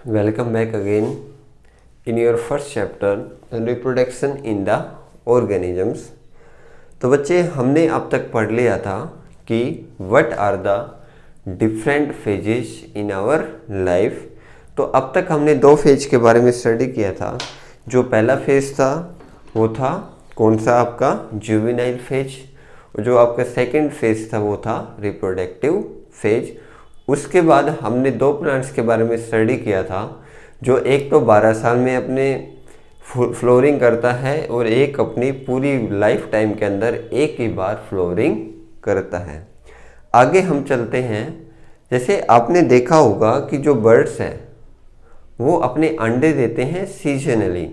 Welcome back again in your first chapter reproduction in the organisms। तो बच्चे हमने अब तक पढ़ लिया था कि what are the different phases in our life। तो अब तक हमने दो फेज के बारे में स्टडी किया था। जो पहला फेज था वो था कौन सा, आपका जुवेनाइल फेज, और जो आपका सेकंड फेज था वो था रिप्रोडक्टिव फेज। उसके बाद हमने दो प्लांट्स के बारे में स्टडी किया था, जो एक तो 12 साल में अपने फ्लोरिंग करता है और एक अपनी पूरी लाइफ टाइम के अंदर एक ही बार फ्लोरिंग करता है। आगे हम चलते हैं। जैसे आपने देखा होगा कि जो बर्ड्स हैं वो अपने अंडे देते हैं सीजनली।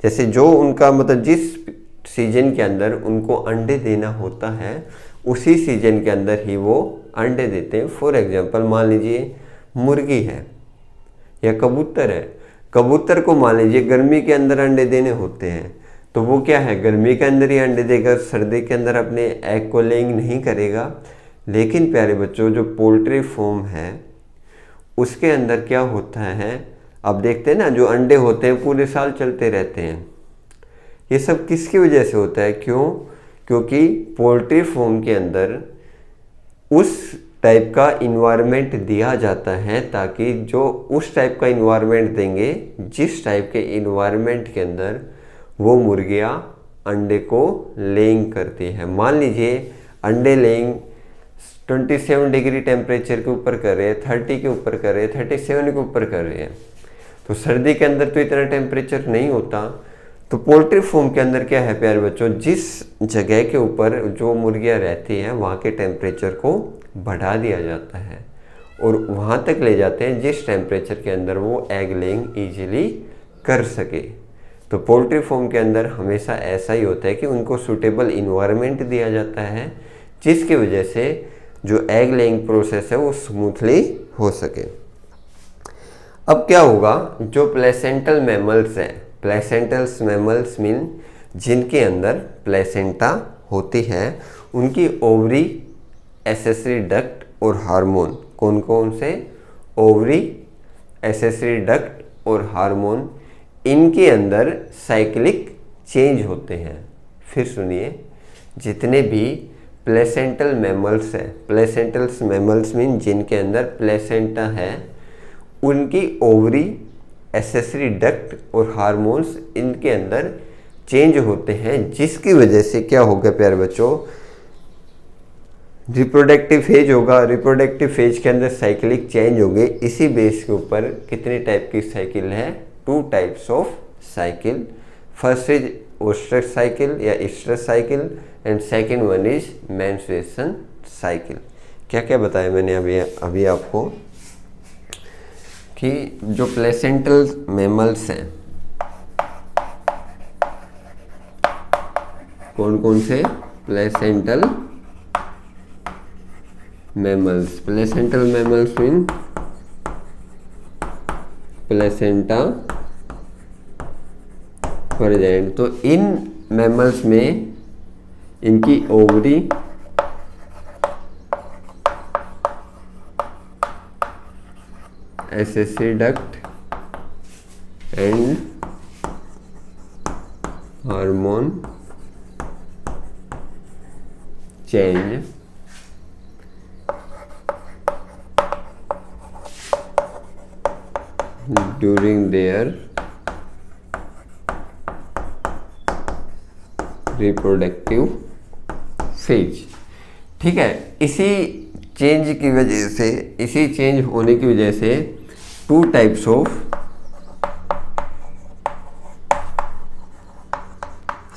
जैसे जो उनका मतलब जिस सीजन के अंदर उनको अंडे देना होता है उसी सीजन के अंदर ही वो अंडे देते हैं। फॉर एग्जांपल मान लीजिए मुर्गी है या कबूतर है। कबूतर को मान लीजिए गर्मी के अंदर अंडे देने होते हैं, तो वो क्या है, गर्मी के अंदर ही अंडे देगा, सर्दी के अंदर अपने एग को लेइंग नहीं करेगा। लेकिन प्यारे बच्चों, जो पोल्ट्री फार्म है उसके अंदर क्या होता है, आप देखते हैं ना, जो अंडे होते हैं पूरे साल चलते रहते हैं। ये सब किसकी वजह से होता है, क्यों? क्योंकि पोल्ट्री फार्म के अंदर उस टाइप का इन्वायरमेंट दिया जाता है, ताकि जो उस टाइप का इन्वायरमेंट देंगे जिस टाइप के इन्वायरमेंट के अंदर वो मुर्गियाँ अंडे को लेइंग करती है। मान लीजिए अंडे लेइंग 27 डिग्री टेम्परेचर के ऊपर कर रहे हैं, 30 के ऊपर कर रहे हैं, 37 के ऊपर कर रहे हैं, तो सर्दी के अंदर तो इतना टेम्परेचर नहीं होता। तो पोल्ट्री फार्म के अंदर क्या है प्यारे बच्चों, जिस जगह के ऊपर जो मुर्गियाँ रहती हैं वहाँ के टेम्परेचर को बढ़ा दिया जाता है और वहाँ तक ले जाते हैं जिस टेम्परेचर के अंदर वो एग लेइंग ईजिली कर सके। तो पोल्ट्री फार्म के अंदर हमेशा ऐसा ही होता है कि उनको सूटेबल इन्वायरमेंट दिया जाता है, जिसकी वजह से जो एग लेइंग प्रोसेस है वो स्मूथली हो सके। अब क्या होगा, जो प्लेसेंटल मैमल्स हैं, प्लेसेंटल्स मैमल्स मीन जिनके अंदर प्लेसेंटा होती है, उनकी ओवरी, एसेसरी डक्ट और हार्मोन, कौन कौन से, ओवरी, एसेसरी डक्ट और हार्मोन, इनके अंदर साइक्लिक चेंज होते हैं। फिर सुनिए, जितने भी प्लेसेंटल मैमल्स हैं, प्लेसेंटल्स मैमल्स मीन जिनके अंदर प्लेसेंटा है, उनकी ओवरी, एसेसरी डक्ट और हार्मोन्स इनके अंदर चेंज होते हैं, जिसकी वजह से क्या होगा प्यारे बच्चों, रिप्रोडक्टिव फेज होगा। रिप्रोडक्टिव फेज के अंदर साइक्लिक चेंज होंगे। इसी बेस के ऊपर कितने टाइप की साइकिल है, 2 types of cycle. First is oestrus cycle या oestrus cycle and second one is menstruation cycle. क्या क्या बताया मैंने अभी आपको कि जो प्लेसेंटल मैमल्स हैं, कौन कौन से, placental mammals, placental mammals mean placenta present. तो इन मैमल्स में इनकी ovary, accessory duct and hormone change during their reproductive phase. ठीक है, इसी चेंज की वजह से, इसी चेंज होने की वजह से 2 types of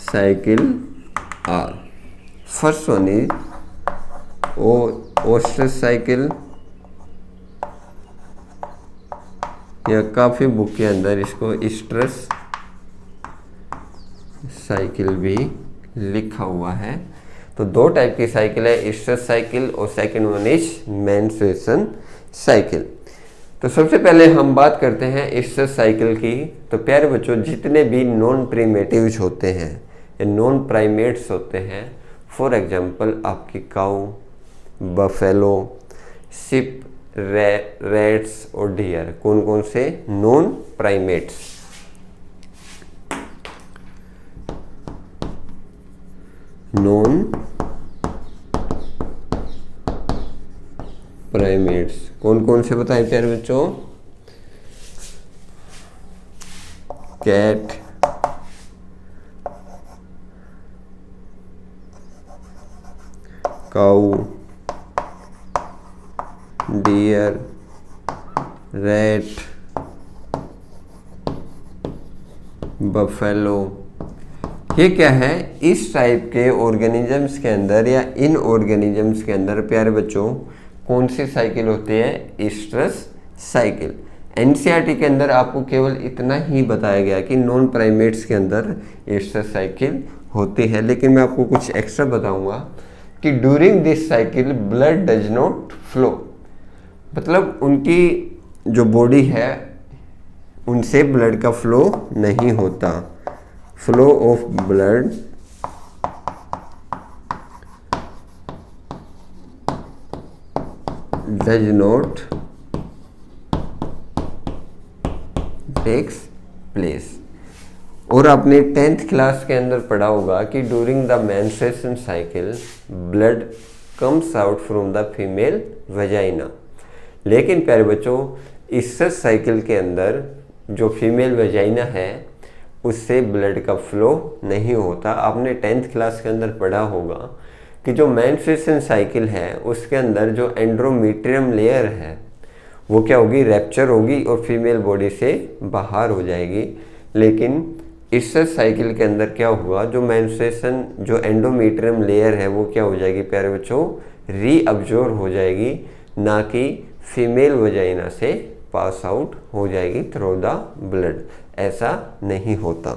cycle are. First one is oestrus cycle, या काफ़ी बुक के अंदर इसको इस्ट्रस साइकिल भी लिखा हुआ है। तो 2 टाइप की साइकिल है, इस्ट्रस साइकिल और second one is menstruation cycle. तो सबसे पहले हम बात करते हैं इस्ट्रस साइकिल की। तो प्यारे बच्चों, जितने भी नॉन प्रीमेटिव्स होते हैं या नॉन प्राइमेट्स होते हैं, फॉर एग्जांपल आपकी काऊ, बफेलो, शिप रैट्स और डियर। कौन कौन से? Non primates. नॉन प्राइमेट्स कौन कौन से बताए प्यारे बच्चों? कैट, काऊ, डियर, रैट, बफेलो। ये क्या है? इस टाइप के ऑर्गेनिजम्स के अंदर या इन ऑर्गेनिजम्स के अंदर प्यारे बच्चों कौन सी साइकिल होती है? Oestrus cycle. एनसीईआरटी के अंदर आपको केवल इतना ही बताया गया कि नॉन प्राइमेट्स के अंदर ईस्ट्रस साइकिल होती है, लेकिन मैं आपको कुछ एक्स्ट्रा बताऊंगा कि during this cycle blood does not flow, मतलब उनकी जो बॉडी है उनसे ब्लड का फ्लो नहीं होता। Flow of blood does not takes place. और आपने 10th क्लास के अंदर पढ़ा होगा कि during the menstruation cycle blood comes out from the female vagina. लेकिन प्यारे बच्चों इस साइकिल के अंदर जो फीमेल वजाइना है उससे ब्लड का फ्लो नहीं होता। आपने 10th क्लास के अंदर पढ़ा होगा कि जो मेंस्ट्रुएशन साइकिल है उसके अंदर जो एंड्रोमीट्रियम लेयर है वो क्या होगी? रैप्चर होगी और फीमेल बॉडी से बाहर हो जाएगी। लेकिन इस साइकिल के अंदर क्या हुआ? जो मेंस्ट्रुएशन जो एंडोमेट्रियम लेयर है वो क्या हो जाएगी प्यारे बच्चों? रीअब्जॉर्ब हो जाएगी, ना कि फीमेल वजाइना से पास आउट हो जाएगी थ्रू द ब्लड। ऐसा नहीं होता।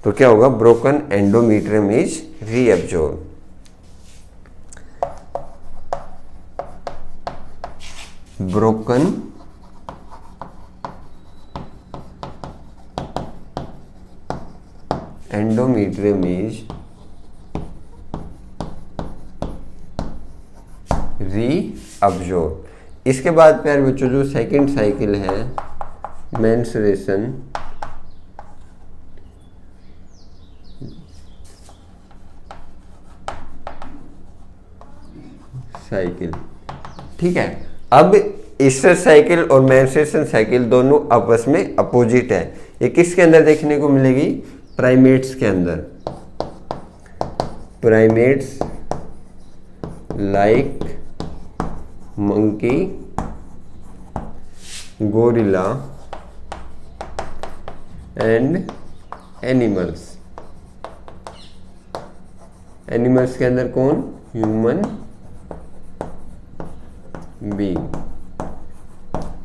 तो क्या होगा? Broken endometrium is reabsorb. Broken endometrium is reabsorbed। इसके बाद प्यारे बच्चों जो सेकंड साइकिल है मेंस्ट्रुएशन साइकिल, ठीक है। अब ईस्टर साइकिल और मेंस्ट्रुएशन साइकिल दोनों आपस में अपोजिट है। ये किसके अंदर देखने को मिलेगी? प्राइमेट्स के अंदर। Primates like monkey, gorilla and animals. Animals के अंदर कौन? Human being.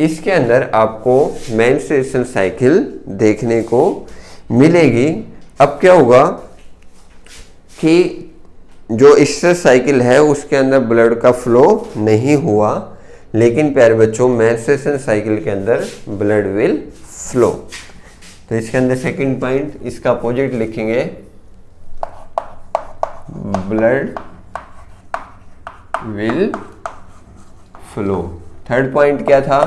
इसके अंदर आपको मेंस्ट्रुएशन साइकिल देखने को मिलेगी। अब क्या होगा कि जो ईस्टर साइकिल है उसके अंदर ब्लड का फ्लो नहीं हुआ, लेकिन प्यारे बच्चों मेंस्ट्रुएशन साइकिल के अंदर ब्लड विल फ्लो। तो इसके अंदर सेकंड पॉइंट इसका अपोजिट लिखेंगे, blood will flow. Third point क्या था?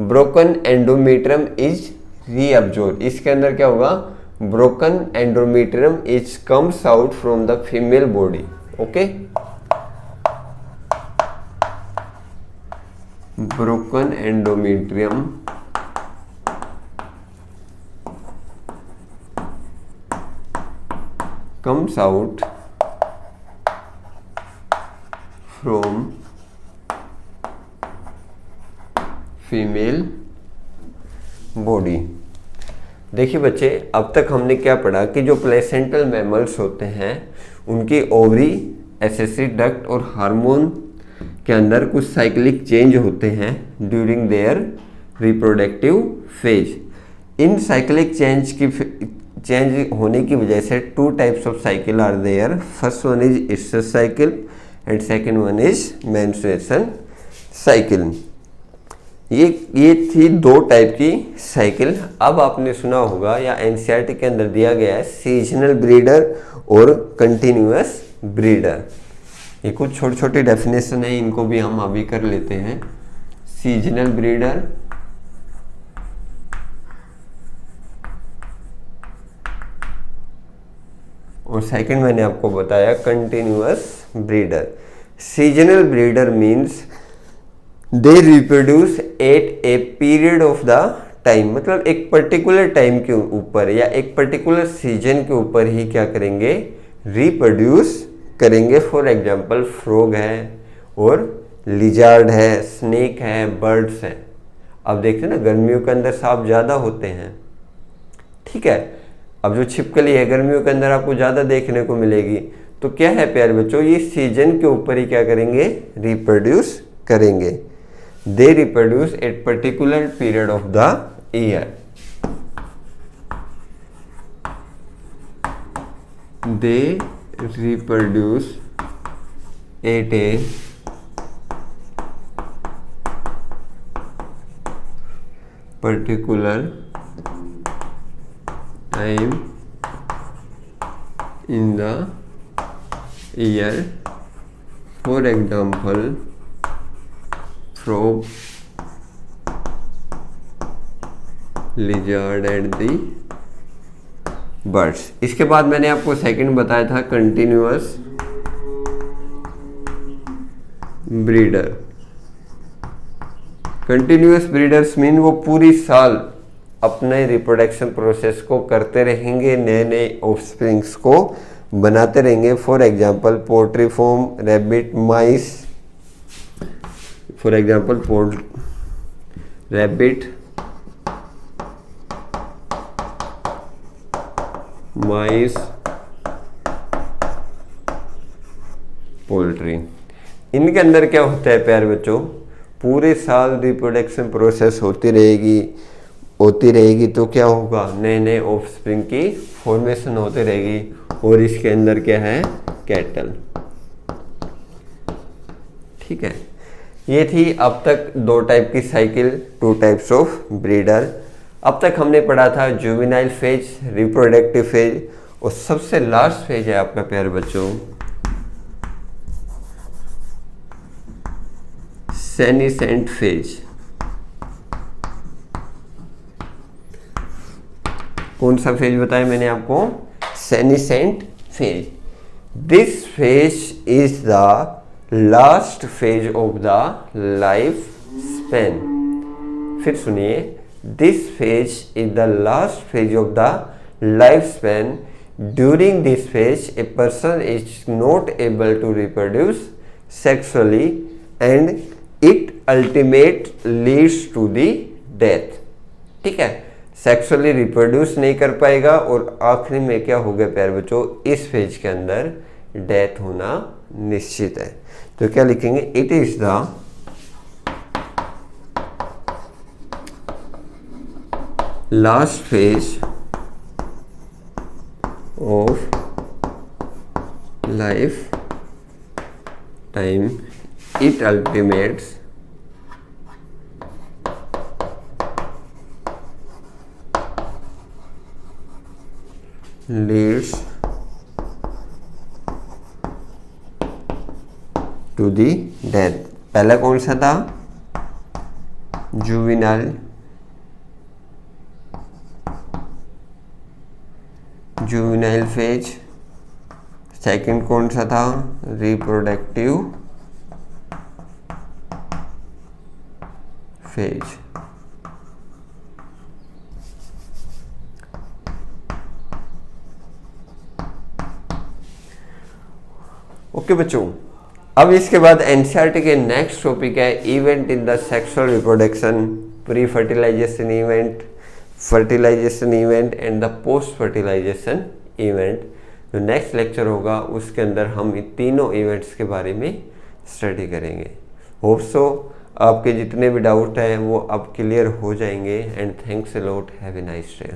Broken endometrium is reabsorb. इसके अंदर क्या होगा? Broken endometrium is comes out from the female body. Okay, broken endometrium comes out from female body. देखिए बच्चे, अब तक हमने क्या पढ़ा कि जो प्लेसेंटल मैमल्स होते हैं उनकी ओवरी, एसेसरी डक्ट और हार्मोन के अंदर कुछ साइक्लिक चेंज होते हैं ड्यूरिंग देयर रिप्रोडक्टिव फेज। इन साइक्लिक चेंज होने की वजह से two types of cycle are there. First one is oestrus cycle and second one is menstruation cycle. ये थी दो टाइप की साइकिल। अब आपने सुना होगा या एनसीईआरटी के अंदर दिया गया है सीजनल ब्रीडर और कंटिन्यूअस ब्रीडर। ये कुछ छोटी छोटी डेफिनेशन है, इनको भी हम अभी कर लेते हैं। सीजनल ब्रीडर, और सेकंड मैंने आपको बताया continuous breeder. Seasonal breeder means they reproduce at a period of the time, मतलब एक पर्टिकुलर टाइम के ऊपर या एक पर्टिकुलर सीजन के ऊपर ही क्या करेंगे, रिप्रोड्यूस करेंगे। फॉर एग्जांपल फ्रॉग है और लिजार्ड है, स्नेक है, बर्ड्स है। अब देखते हैं ना गर्मियों के अंदर सांप ज़्यादा होते हैं, ठीक है। अब जो छिपकली है गर्मियों के अंदर आपको ज़्यादा देखने को मिलेगी। तो क्या है प्यारे बच्चों, ये सीजन के ऊपर ही क्या करेंगे, रिप्रोड्यूस करेंगे। They reproduce at particular period of the year. They reproduce at a particular time in the year, for example frog, lizard and the birds। इसके बाद मैंने आपको सेकंड बताया था continuous breeder. Continuous breeders mean वो पूरी साल अपने रिप्रोडक्शन प्रोसेस को करते रहेंगे, नए नए ऑफस्प्रिंग्स को बनाते रहेंगे। For example poultry farm, rabbit, mice. For example rabbit, mice, poultry. इनके अंदर क्या होता है प्यारे बच्चों, पूरे साल रिप्रोडक्शन प्रोसेस होती रहेगी तो क्या होगा, नए नए ऑफस्प्रिंग की फॉर्मेशन होती रहेगी। और इसके अंदर क्या है, कैटल, ठीक है। ये थी अब तक दो टाइप की cycle, to types of breeder. अब तक हमने पढ़ा था जुवेनाइल फेज, रिप्रोडक्टिव फेज, और सबसे लास्ट फेज है आपका प्यारे बच्चों सेनिसेंट फेज। कौन सा फेज बताया मैंने आपको, senescent phase. This phase is the last phase of the life span. फिर सुनिए, this phase is the last phase of the life span. During this phase a person is not able to reproduce sexually and it ultimate leads to the death, ठीक है। Sexually reproduce नहीं कर पाएगा और आखिरी में क्या हो गया प्यारे बच्चों, इस फेज के अंदर डेथ होना निश्चित है। तो क्या लिखेंगे, it is the last phase of life time, it ultimates leads to the death। पहला कौन सा था, जुवेनाइल फेज। सेकंड कौन सा था, रिप्रोडक्टिव फेज। ओके बच्चों, अब इसके बाद एनसीईआरटी के नेक्स्ट टॉपिक है event in the sexual reproduction, pre fertilisation event, fertilisation event and the post fertilisation event. जो नेक्स्ट लेक्चर होगा उसके अंदर हम इन तीनों इवेंट्स के बारे में स्टडी करेंगे। होप सो आपके जितने भी डाउट हैं वो अब क्लियर हो जाएंगे। And thanks a lot, have a nice day.